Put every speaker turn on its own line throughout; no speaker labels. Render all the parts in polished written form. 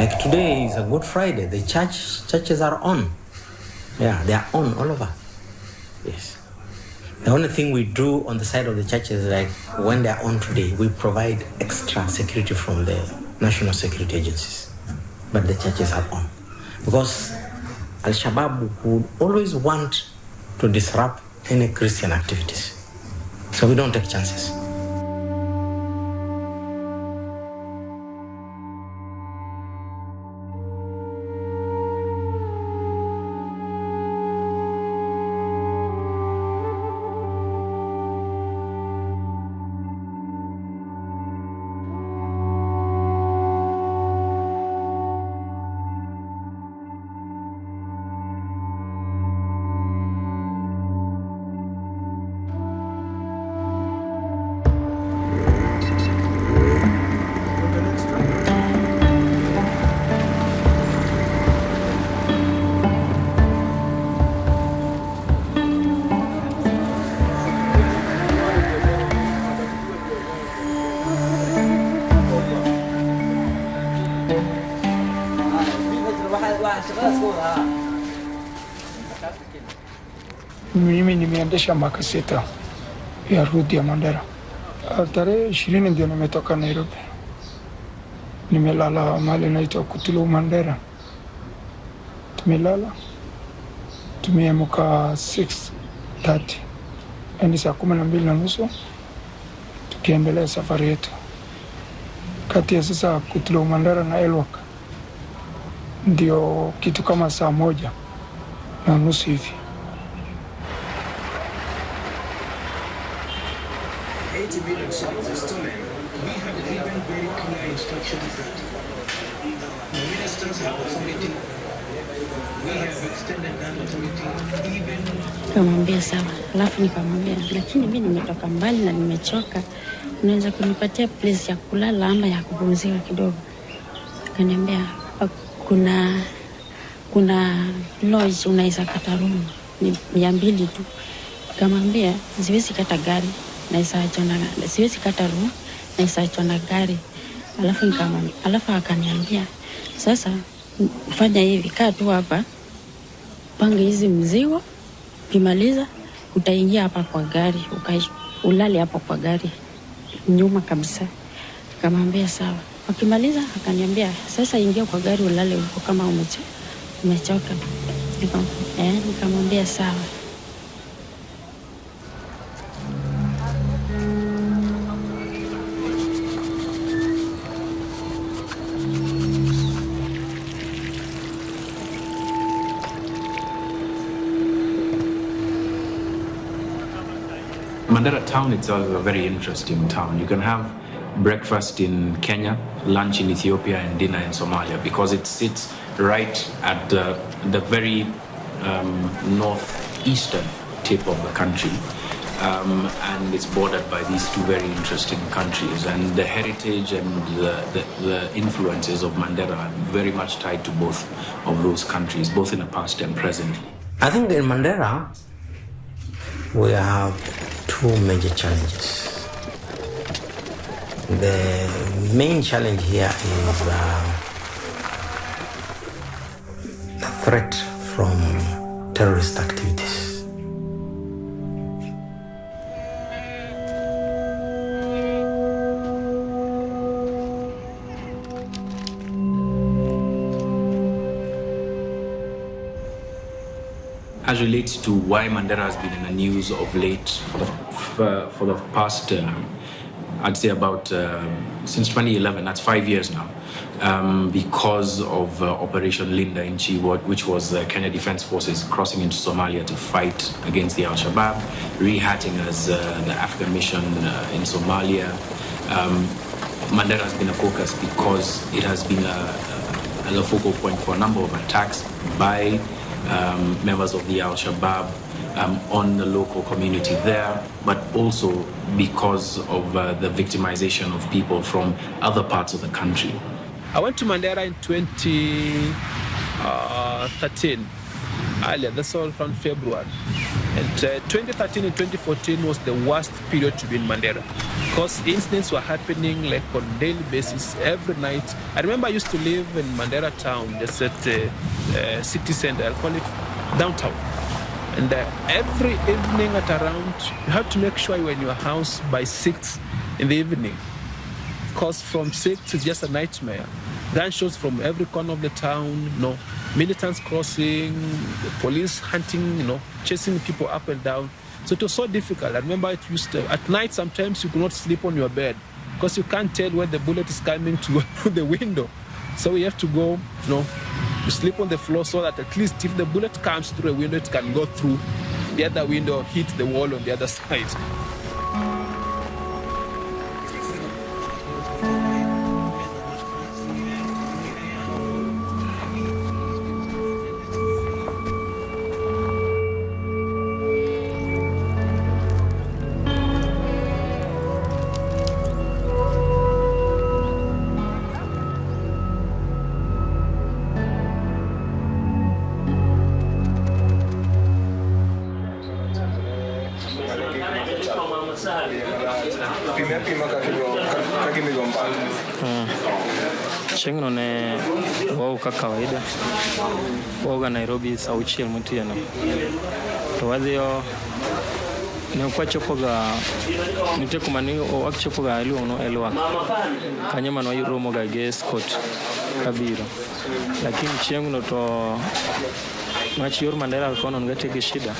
Like today is a Good Friday. The churches are on. Yeah, they are on all over. Yes. The only thing we do on the side of the churches is like when they are on today, we provide extra security from the national security agencies. But the churches are on. Because Al-Shabaab would always want to disrupt any Christian activities. So we don't take chances.
Mimi nimeendesha mwaka 6 ya rudi ya Mandera. Tarehe 20 ndio nimetoka Nairobi. Nimelala mahali inaitwa Kutulu Mandera. Tumelala. Tumeamka 6:30. Yaani saa 12:30 tukiendelea safari yetu. Kati ya sasa Kutulu Mandera na Elwak ndio kitu kama saa 1:30 hivi.
Kamwambia sawa, alafu nikamwambia lakini mimi nimetoka mbali na nimechoka, unaweza kunipatia place ya kulala ama ya kupumzika kidogo? Akaniambia kuna lodge unaweza kata room ni 200 tu. Kamwambia siwezi kata gari na siwezi kata room na isaachwa na gari. Alafu akaniambia sasa fanya hivi, kaa tu hapa, panga hizi mzigo, ukimaliza utaingia hapa kwa gari, ulale hapa kwa gari nyuma kabisa. Nikamwambia sawa. Akimaliza akaniambia sasa ingia kwa gari ulale huko kama umechoka. Nikamwambia sawa.
Mandera town itself is a very interesting town. You can have breakfast in Kenya, lunch in Ethiopia, and dinner in Somalia because it sits right at the very northeastern tip of the country. And it's bordered by these two very interesting countries. And the heritage and the influences of Mandera are very much tied to both of those countries, both in the past and presently.
I think in Mandera, we have two major challenges. The main challenge here is the threat from terrorist activities.
As relates to why Mandera has been in the news of late for the past, I'd say about since 2011, that's 5 years now, because of Operation Linda Inchi, which was Kenya Defense Forces crossing into Somalia to fight against the Al-Shabaab, rehatting as the African mission in Somalia. Mandera has been a focus because it has been a focal point for a number of attacks by members of the Al-Shabaab on the local community there, but also because of the victimization of people from other parts of the country.
I went to Mandera in 2013, earlier, that's all from February. And 2013 and 2014 was the worst period to be in Mandera, because incidents were happening like on a daily basis, every night. I remember I used to live in Mandera town, just at the city center, I'll call it downtown. And every evening at around, you have to make sure you're in your house by 6 in the evening, because from 6 it's just a nightmare. Gunshots from every corner of the town, militants crossing, the police hunting, chasing people up and down. So it was so difficult. I remember it used to, at night sometimes you could not sleep on your bed because you can't tell where the bullet is coming to the window. So you have to go, you sleep on the floor so that at least if the bullet comes through a window, it can go through the other window, hit the wall on the other side.
Chieng'no ne wao ka kawaida woga Nairobi saa auchiel motieno to wadhiyo ne okwachopoga nitie kuma ne wachopoga elwak kanyo mano romoga gi escort kabiro, lakini chieng'no to machior Mandera kono ngate gi shida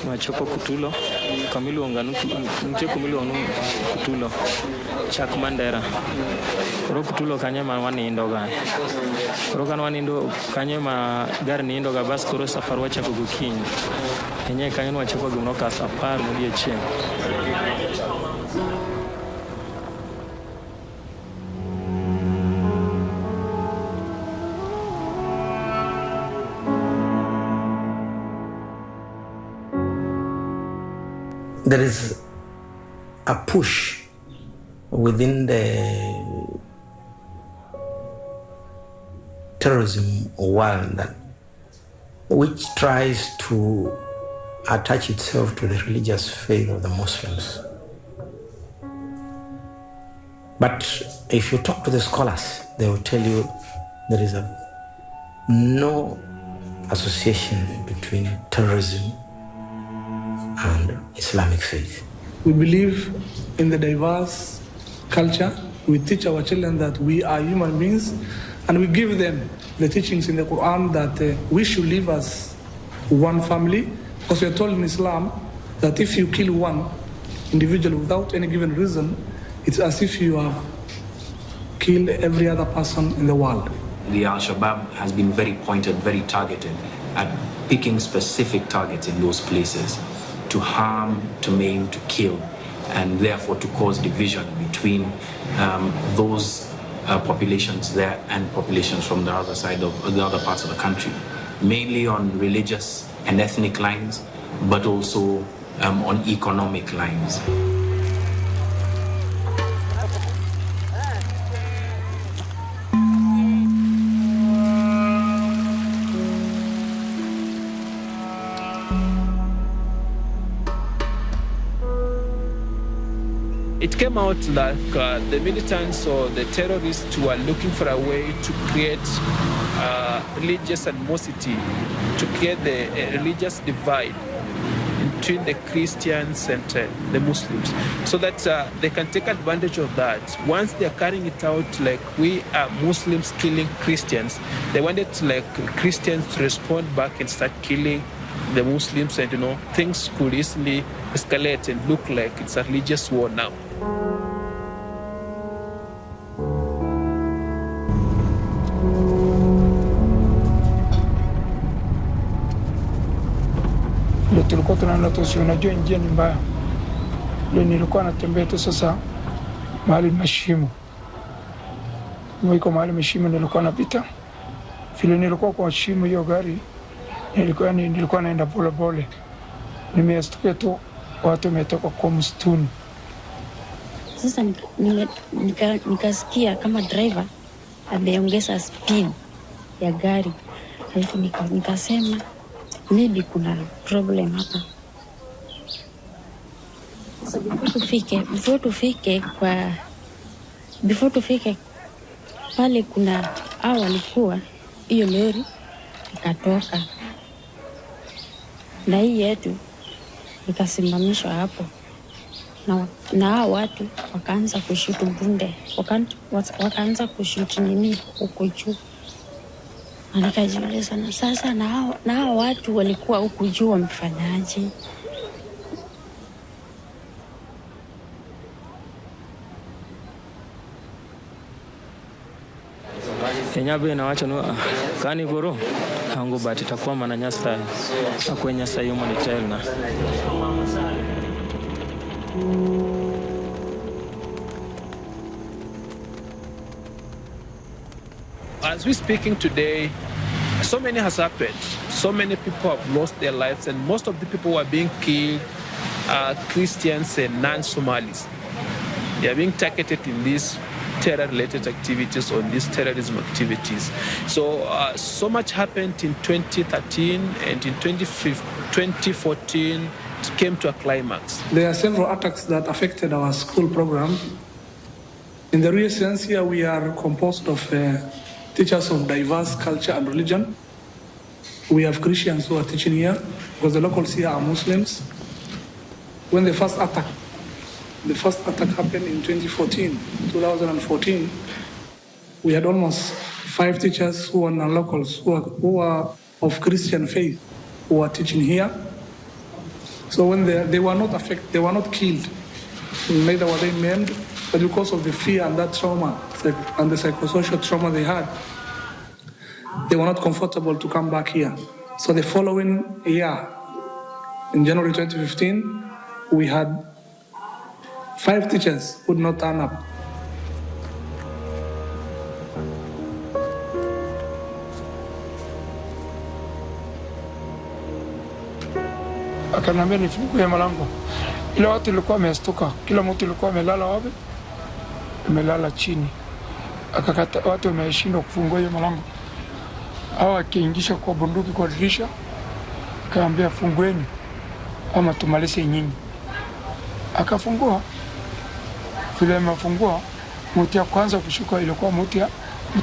machopo Kutulo kamiluonga nitie kumiluonga Kutulo chak Mandera. Koro Kutulo kanyo ma wanindo ga. Koro kan wanindo kanyo ma gari nindo ga bas koro safar wachako gokinyi. Enye kanyo wachako gimno ka safar modiechieng'.
There is a push within the terrorism world which tries to attach itself to the religious faith of the Muslims. But if you talk to the scholars, they will tell you there is no association between terrorism and Islamic faith.
We believe in the diverse culture. We teach our children that we are human beings, and we give them the teachings in the Quran that we should live as one family, because we are told in Islam that if you kill one individual without any given reason, it's as if you have killed every other person in the world.
The Al-Shabaab has been very pointed, very targeted at picking specific targets in those places to harm, to maim, to kill, and therefore to cause division between those populations there and populations from the other side of the other parts of the country, mainly on religious and ethnic lines, but also on economic lines.
It came out like the militants or the terrorists were looking for a way to create religious animosity, to create the religious divide between the Christians and the Muslims, so that they can take advantage of that. Once they're carrying it out like we are Muslims killing Christians, they wanted Christians to respond back and start killing the Muslims, and things could easily escalate and look like it's a religious war now.
Tulikuwa tunaenda tu, unajua njia ni mbaya. Leo nilikuwa natembea tu sasa mahali mashimo. Mwiko mahali mashimo nilikuwa napita. Vile nilikuwa kwa shimo hiyo gari, nilikuwa naenda pole pole. Nimestukia tu watu wametoka kwa msituni.
Sasa nikasikia kama driver ameongeza speed ya gari. Alafu nikasema maybe kuna problem hapa. Sasa before tufike pale kuna walikuwa hiyo lori ikatoka na hii yetu ikasimamishwa hapo na watu wakaanza kushuti bunde, wakaanza kushuti nini huko juu. Nikajiuliza sana sasa, na watu walikuwa huko juu wamefanyaje?
Enyabe na wacho no kani goro hango bati takuwa mana nyasta akwenya sayo monitel na.
As we're speaking today, so many has happened. So many people have lost their lives, and most of the people who are being killed are Christians and non-Somalis. They are being targeted in these terror-related activities, on these terrorism activities. So much happened in 2013, and in 2014 it came to a climax.
There are several attacks that affected our school program. In the real sense here, we are composed of teachers of diverse culture and religion. We have Christians who are teaching here because the locals here are Muslims. When the first attack happened in 2014, we had almost 5 teachers who are non-locals, who are of Christian faith, who were teaching here. So when they were not affected, they were not killed, neither were they maimed, but because of the fear and that trauma and the psychosocial trauma they had, they were not comfortable to come back here. So the following year, in January 2015, we had 5 teachers who would not turn up.
Akaniambia nifungue mlango. Ile watu walikuwa wamestuka, kila mtu alikuwa amelala wapi? Amelala chini. Akakata watu wameshindwa kufungua hiyo mlango. Akiingisha kwa bunduki kwa dirisha, akaambia fungueni ama tumalize nyinyi. Akafungua. Vile amefungua, mti ya kwanza kushuka ilikuwa mti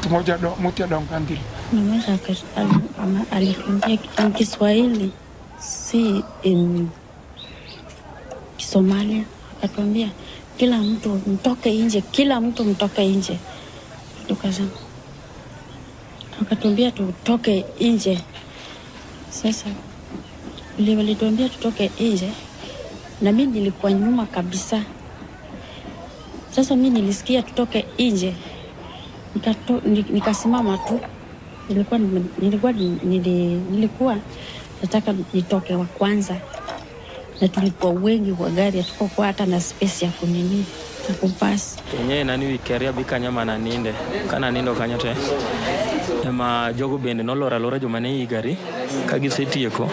mmoja mti ya dongandili.
Nimesha alifungia Kiswahili, si in Kisomalia. Akatuambia kila mtu mtoke nje. Tukasema akatuambia tutoke nje. Sasa walituambia tutoke nje, na mimi nilikuwa nyuma kabisa. Sasa mimi nilisikia tutoke nje, nikasimama tu. Nilikuwa nataka nitoke wa kwanza, na tulikuwa wengi kwa gari, hatukuwa hata na space ya kunini na kupasi.
Kenye nani wikeria bikanyama na ninde kana nindo kanyote ema jogo bende nolora jomane i gari kagisetieko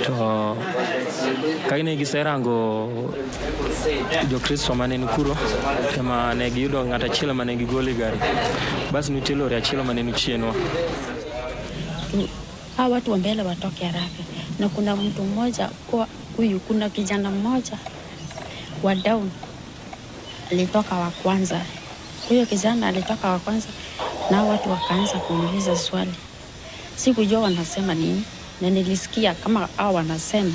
to kaine giserango jo Kristo mane nikuro ema ne giyudo ngata chielo mane gigoli gari basi nitelo ya chielo mane nichienwa.
Hawa watu wa mbele watoke haraka, na kuna mtu mmoja kuna kijana mmoja wa down alitoka wa kwanza. Huyo kijana alitoka wa kwanza, na watu wakaanza kuuliza swali. Sikujua wanasema nini, na nilisikia kama hao wanasema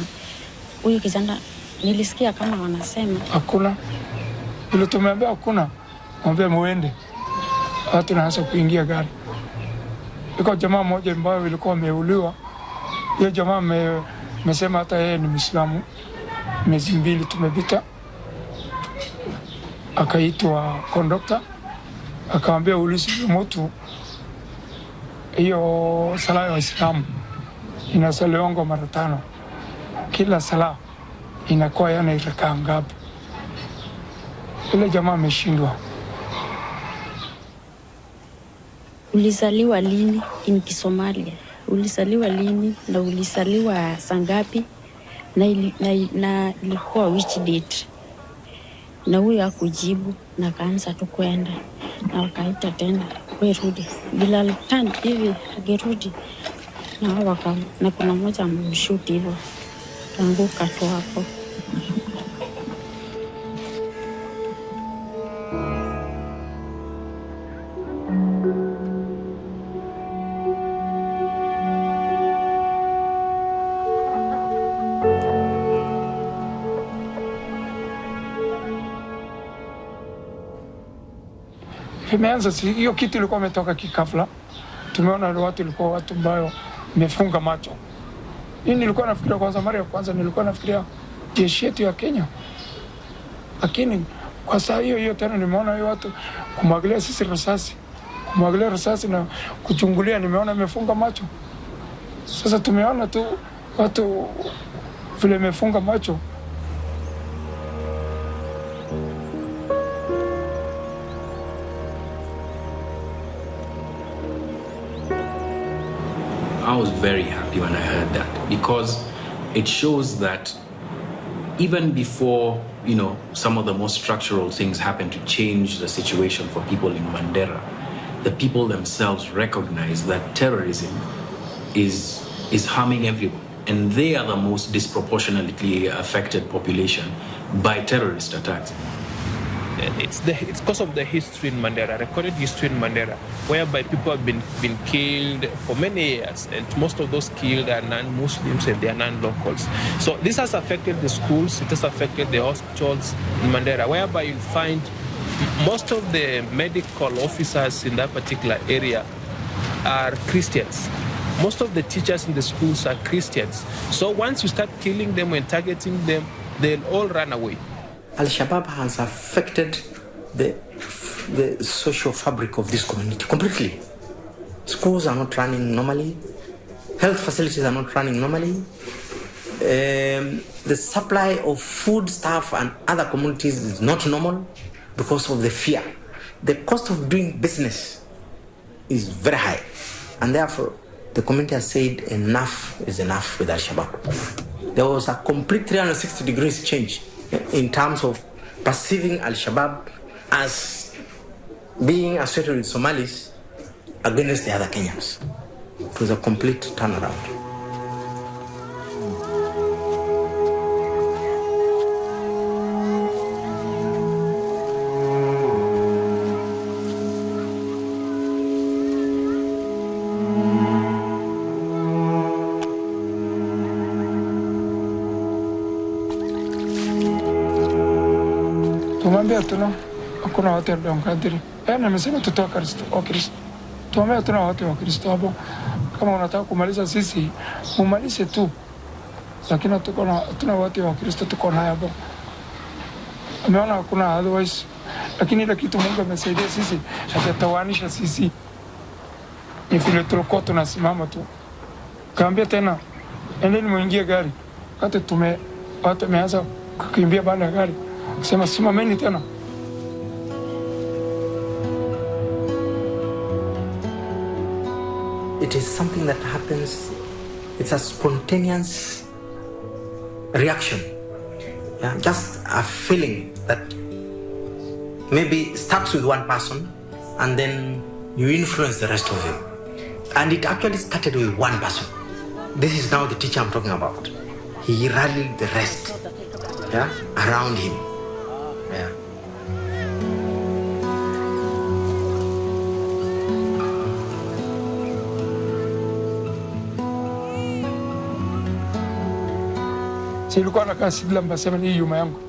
huyo kijana, nilisikia kama wanasema
hakuna. Ile tumeambia hakuna, mwambie muende. Watu naanza kuingia gari. Iko jamaa mmoja ambaye alikuwa ameuliwa. Hiyo jamaa amesema hata yeye ni Muislamu. Miezi 2 tumepita. Akaitwa kondukta, akaambia ulizi mtu hiyo sala ya Uislamu inasaliwa mara 5. Kila sala inakuwa yana rakaa ngapi? Ile jamaa ameshindwa.
Ulizaliwa lini in Kisomalia? Ulizaliwa lini na ulizaliwa saa ngapi? Na ilikuwa which date? Na huyo hakujibu, na kaanza tu kwenda, na wakaita tena rudi. Bila tani hivi agerudi, na kuna mmoja amemshuti hivyo, tanguka tu hapo.
Imeanza hiyo kitu ilikuwa imetoka kikafla. Tumeona watu ilikuwa watu ambao wamefunga macho. Mimi nilikuwa nafikiria kwanza, mara ya kwanza nilikuwa nafikiria jeshi yetu ya Kenya. Lakini kwa saa hiyo tena nimeona hiyo watu kumwagilia sisi risasi na kuchungulia, nimeona imefunga macho. Sasa tumeona tu watu vile imefunga macho.
I was very happy when I heard that, because it shows that even before, some of the more structural things happen to change the situation for people in Mandera, the people themselves recognize that terrorism is harming everyone, and they are the most disproportionately affected population by terrorist attacks.
It's because of the history in Mandera, recorded history in Mandera, whereby people have been killed for many years, and most of those killed are non-Muslims and they are non-locals. So this has affected the schools, it has affected the hospitals in Mandera, whereby you find most of the medical officers in that particular area are Christians. Most of the teachers in the schools are Christians. So once you start killing them and targeting them, they'll all run away.
Al-Shabaab has affected the social fabric of this community completely. Schools are not running normally. Health facilities are not running normally. The supply of food stuff and other commodities is not normal because of the fear. The cost of doing business is very high. And therefore, the community has said enough is enough with Al-Shabaab. There was a complete 360 degrees change in terms of perceiving Al-Shabaab as being associated with Somalis against the other Kenyans. It was a complete turnaround.
Tumwambia hakuna watu wa mkadiri. Amesema tutoa Kristo. Tumwambia tuna watu wa Kristo hapo. Kama unataka kumaliza sisi, umalize tu. Lakini tuna watu wa Kristo tuko naye hapo. Ameona hakuna otherwise. Lakini ile kitu Mungu amesaidia sisi, hajatawanisha sisi. Ni vile tulikuwa tunasimama tu. Kaambia tena, endeni muingie gari. Watu wameanza kukimbia banda gari. Sema simameni tena.
It is something that happens. It's a spontaneous reaction. Yeah, just a feeling that maybe starts with one person and then you influence the rest of you. And it actually started with one person. This is now the teacher I'm talking about. He rallied the rest, around him. Yeah.
Silikuwa na kasi bila mbasema ni yuma yangu.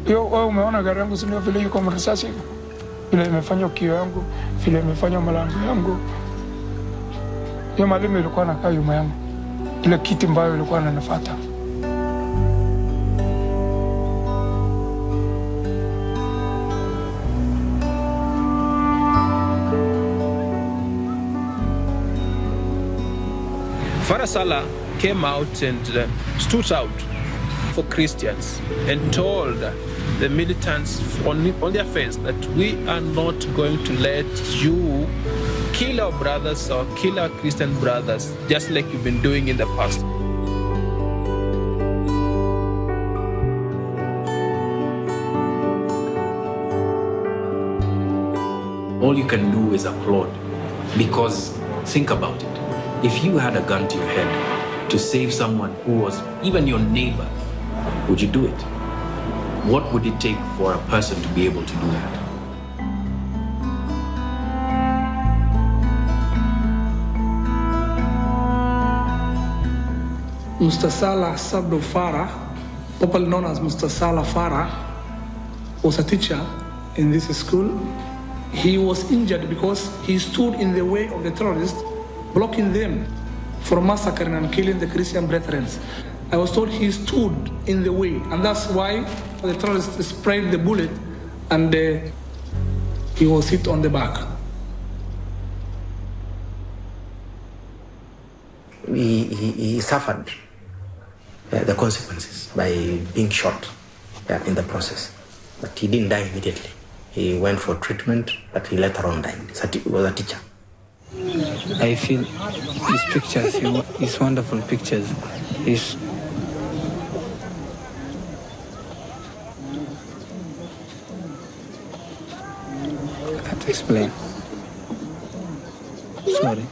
Wewe umeona gari yangu sio vile yuko mrisasi. Vile imefanya kio yangu, vile imefanya malango yangu. Hiyo mwalimu ilikuwa anakaa yuma yangu. Ile kiti ambayo ilikuwa ananifuata.
Father Salah came out and stood out for Christians and told the militants on their face that we are not going to let you kill our brothers or kill our Christian brothers just like you've been doing in the past.
All you can do is applaud, because think about it. If you had a gun to your head to save someone who was even your neighbor, would you do it? What would it take for a person to be able to do that?
Mr. Salah Sabdo Farah, popularly known as Mr. Salah Farah, was a teacher in this school. he was injured because he stood in the way of the terrorists, blocking them from massacring and killing the Christian brethren. I was told he stood in the way, and that's why the terrorists sprayed the bullet and he was hit on the back.
He suffered the consequences by being shot in the process. But he didn't die immediately. He went for treatment, but he later on died. He was a teacher.
I feel his pictures, his wonderful pictures, I can't explain. Sorry.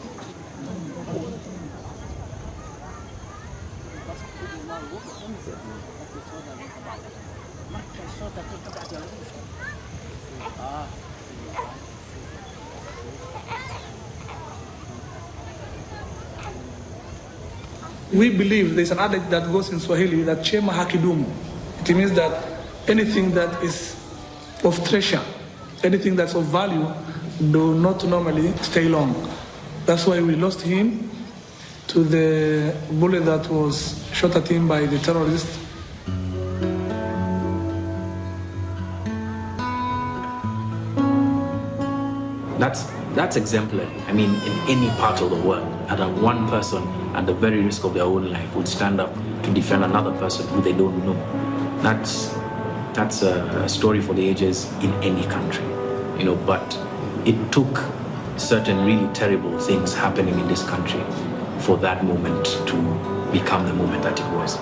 We believe there's an adage that goes in Swahili that chema hakidumu. It means that anything that is of treasure, anything that's of value, do not normally stay long. That's why we lost him to the bullet that was shot at him by the terrorists.
That's exemplary. I mean, in any part of the world, that one person, at the very risk of their own life, would stand up to defend another person who they don't know. That's a story for the ages in any country, But it took certain really terrible things happening in this country for that moment to become the moment that it was.